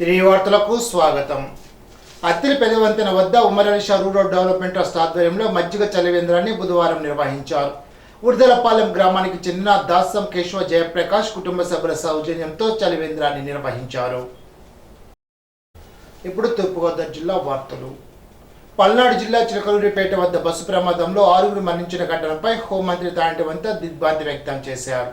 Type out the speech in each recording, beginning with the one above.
తిరిగి వార్తలకు స్వాగతం. అత్తిలి పెదవంతెన వద్ద ఉమ్మరలిషా రూరల్ డెవలప్మెంట్ ట్రస్ట్ ఆధ్వర్యంలో మజ్జిగ చలివేంద్రాన్ని బుధవారం నిర్వహించారు. ఉర్దలపాలెం గ్రామానికి చెందిన దాసం కేశవ జయప్రకాష్ కుటుంబ సభ్యుల సౌజన్యంతో చలివేంద్రాన్ని నిర్వహించారు. ఇప్పుడు తూర్పుగోదావరి జిల్లా వార్తలు. పల్నాడు జిల్లా చిలకలూరిపేట వద్ద బస్సు ప్రమాదంలో 6 మరణించిన ఘటనపై హోంమంత్రి తాంటి వనిత దిగ్భ్రాంతి వ్యక్తం చేశారు.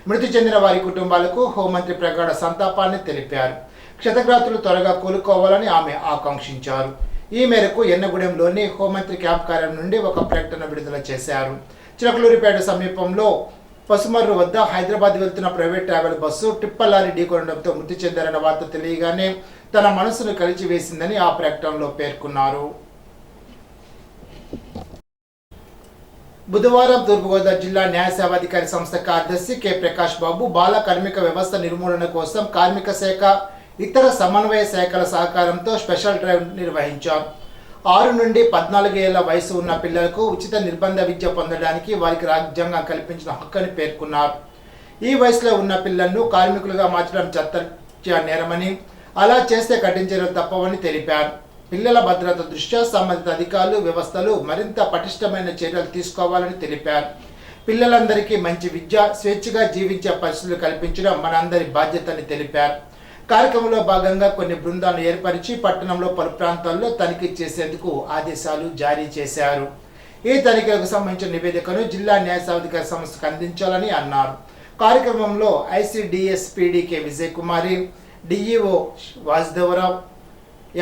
మృతి చెందిన వారి కుటుంబాలకు హోంమంత్రి ప్రగాఢ సంతాపాన్ని తెలిపారు. క్షతగాత్రులు త్వరగా కోలుకోవాలని ఆమె ఆకాంక్షించారు. ఈ మేరకు ఎన్నగూడెంలోని హోంమంత్రి క్యాంప్ కార్యాలయం నుండి ఒక ప్రకటన విడుదల చేశారు. చిలకలూరిపేట సమీపంలో పసుమర్రు వద్ద హైదరాబాద్ వెళ్తున్న private travel bus tipper lorry ఢీకొనడంతో మృతి చెందారన్న వార్త తెలియగానే తన మనసును కలిచివేసిందని ఆ ప్రకటనలో పేర్కొన్నారు. బుధవారం తూర్పుగోదావరి జిల్లా న్యాయ సేవాధికారి సంస్థ కార్యదర్శి కె ప్రకాష్ బాబు బాల కార్మిక వ్యవస్థ నిర్మూలన కోసం కార్మిక శాఖ ఇతర సమన్వయ శాఖల సహకారంతో స్పెషల్ డ్రైవ్ నిర్వహించారు. 6 నుండి 14 ఏళ్ల వయసు ఉన్న పిల్లలకు ఉచిత నిర్బంధ విద్య పొందడానికి వారికి రాజ్యాంగం కల్పించిన హక్కుని పేర్కొన్నారు. ఈ వయసులో ఉన్న పిల్లలను కార్మికులుగా మార్చడం చట్టరీత్యా నేరమని, అలా చేస్తే కఠిన చర్యలు తప్పవని తెలిపారు. పిల్లల భద్రత దృష్ట్యా సంబంధిత అధికారులు, వ్యవస్థలు మరింత పటిష్టమైన చర్యలు తీసుకోవాలని తెలిపారు. పిల్లలందరికీ మంచి విద్య, స్వేచ్ఛగా జీవించే పరిస్థితులు కల్పించడం మనందరి బాధ్యతని తెలిపారు. కార్యక్రమంలో భాగంగా కొన్ని బృందాలను ఏర్పరిచి పట్టణంలో పలు ప్రాంతాల్లో తనిఖీ చేసేందుకు ఆదేశాలు జారీ చేశారు. ఈ తనిఖీలకు సంబంధించిన నివేదికను జిల్లా న్యాయ సేవాధికారి సంస్థకు అందించాలని అన్నారు. కార్యక్రమంలో ICDS PD K Vijay Kumari, DEO Vasudevarao,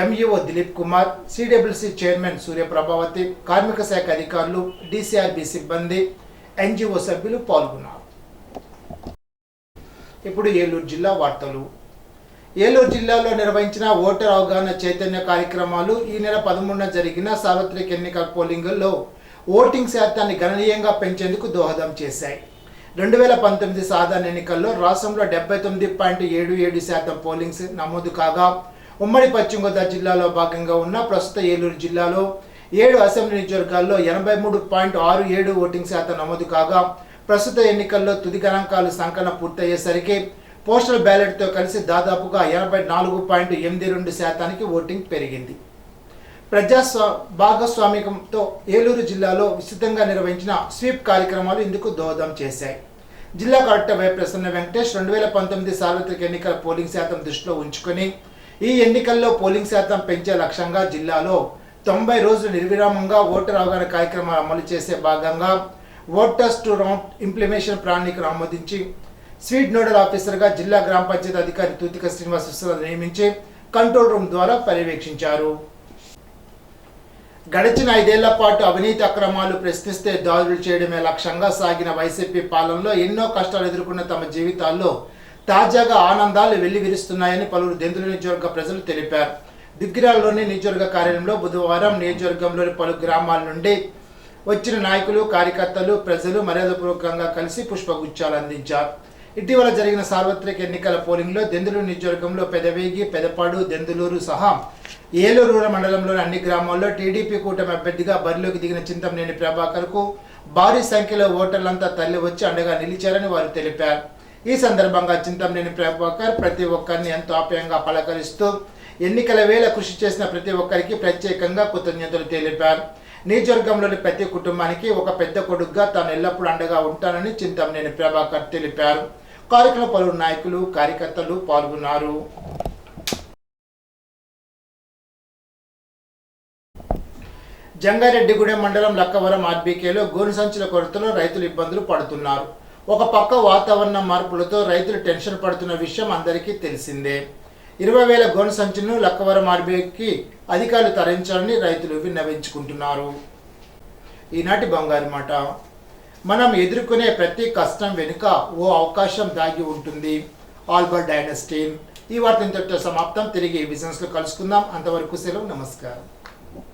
MEO Dilip Kumar, CWC chairman Suryaprabhavathi, కార్మిక శాఖ అధికారులు, డిసిఆర్బి సిబ్బంది, ఎన్జిఓ సభ్యులు పాల్గొన్నారు. ఇప్పుడు ఏలూరు జిల్లా వార్తలు. ఏలూరు జిల్లాలో నిర్వహించిన ఓటర్ అవగాహన చైతన్య కార్యక్రమాలు ఈ నెల 13న జరిగిన సార్వత్రిక ఎన్నికల పోలింగుల్లో ఓటింగ్ శాతాన్ని గణనీయంగా పెంచేందుకు దోహదం చేశాయి. 2019 సాధారణ ఎన్నికల్లో రాష్ట్రంలో 79.77% పోలింగ్స్ నమోదు కాగా, ఉమ్మడి పశ్చిమ గోదావరి జిల్లాలో భాగంగా ఉన్న ప్రస్తుత ఏలూరు జిల్లాలో 7 అసెంబ్లీ నియోజకవర్గాల్లో 83.67 ఓటింగ్ శాతం నమోదు కాగా, ప్రస్తుత ఎన్నికల్లో తుది గణాంకాలు సంకలనం పూర్తయ్యేసరికి పోస్టల్ బ్యాలెట్తో కలిసి దాదాపుగా 84.82% ఓటింగ్ పెరిగింది. భాగస్వామికంతో ఏలూరు జిల్లాలో విస్తృతంగా నిర్వహించిన స్వీప్ కార్యక్రమాలు ఇందుకు దోహదం చేశాయి. జిల్లా కలెక్టర్ వై ప్రసన్న వెంకటేష్ 2019 సార్వత్రిక ఎన్నికల పోలింగ్ శాతం దృష్టిలో ఉంచుకొని ఈ ఎన్నికల్లో పోలింగ్ శాతం పెంచే లక్ష్యంగా జిల్లాలో 90 రోజులు నిర్విరామంగా ఓటర్ అవగాహన కార్యక్రమాలు అమలు చేసే భాగంగా ఓటర్స్ టు రౌండ్ ఇంప్లిమేషన్ ప్రణాళికను ఆమోదించి స్వీట్ నోడల్ ఆఫీసర్గా జిల్లా గ్రామ పంచాయతీ అధికారి తూతిక శ్రీనివాస్ నియమించి కంట్రోల్ రూమ్ ద్వారా పర్యవేక్షించారు. గడిచిన 5 ఏళ్ల పాటు అవినీతి అక్రమాలు ప్రశ్నిస్తే దాడులు చేయడమే లక్ష్యంగా సాగిన వైసీపీ పాలనలో ఎన్నో కష్టాలు ఎదుర్కొన్న తమ జీవితాల్లో తాజాగా ఆనందాలు వెల్లివిరుస్తున్నాయని పలువురు దెందులూరు నియోజకవర్గ ప్రజలు తెలిపారు. దుగ్గిరాలలోని నియోజకవర్గ కార్యాలయంలో బుధవారం నియోజకవర్గంలోని పలు గ్రామాల నుండి వచ్చిన నాయకులు, కార్యకర్తలు, ప్రజలు మర్యాదపూర్వకంగా కలిసి పుష్పగుచ్చాలు అందించారు. ఇటీవల జరిగిన సార్వత్రిక ఎన్నికల పోలింగ్లో దెందులూరు నియోజకవర్గంలో పెదవేగి, పెదపాడు, దెందులూరు సహా ఏలూరు రూరల్ మండలంలోని అన్ని గ్రామాల్లో టీడీపీ కూటమి అభ్యర్థిగా బరిలోకి దిగిన చింతమనేని ప్రభాకర్కు భారీ సంఖ్యలో ఓటర్లంతా తరలి వచ్చి అండగా నిలిచారని వారు తెలిపారు. ఈ సందర్భంగా చింతమనేని ప్రభాకర్ ప్రతి ఒక్కరిని ఎంతో ఆప్యాయంగా పలకరిస్తూ ఎన్నికల వేళ కృషి చేసిన ప్రతి ఒక్కరికి ప్రత్యేకంగా కృతజ్ఞతలు తెలిపారు. నియోజకవర్గంలోని ప్రతి కుటుంబానికి ఒక పెద్ద కొడుకుగా తాను ఎల్లప్పుడూ అండగా ఉంటానని చింతమనేని ప్రభాకర్ తెలిపారు. కార్యక్రమంలో పలువురు నాయకులు, కార్యకర్తలు పాల్గొన్నారు. జంగారెడ్డిగూడెం మండలం లక్కవరం ఆర్బీకేలో గోను సంచుల కొరతలో రైతులు ఇబ్బందులు పడుతున్నారు. ఒక పక్క వాతావరణ మార్పులతో రైతులు టెన్షన్ పడుతున్న విషయం అందరికీ తెలిసిందే. 20,000 గోను సంచులను లక్కవరం ఆర్బీకి అధికారులు తరలించాలని రైతులు విన్నవించుకుంటున్నారు. ఈనాటి బంగారు మాట. మనం ఎదుర్కొనే ప్రతి కష్టం వెనుక ఓ అవకాశం దాగి ఉంటుంది. Albert Einstein. ఈ వార్త ఇంతటితో సమాప్తం. తిరిగి బిజినెస్లో కలుసుకుందాం. అంతవరకు సెలవు. నమస్కారం.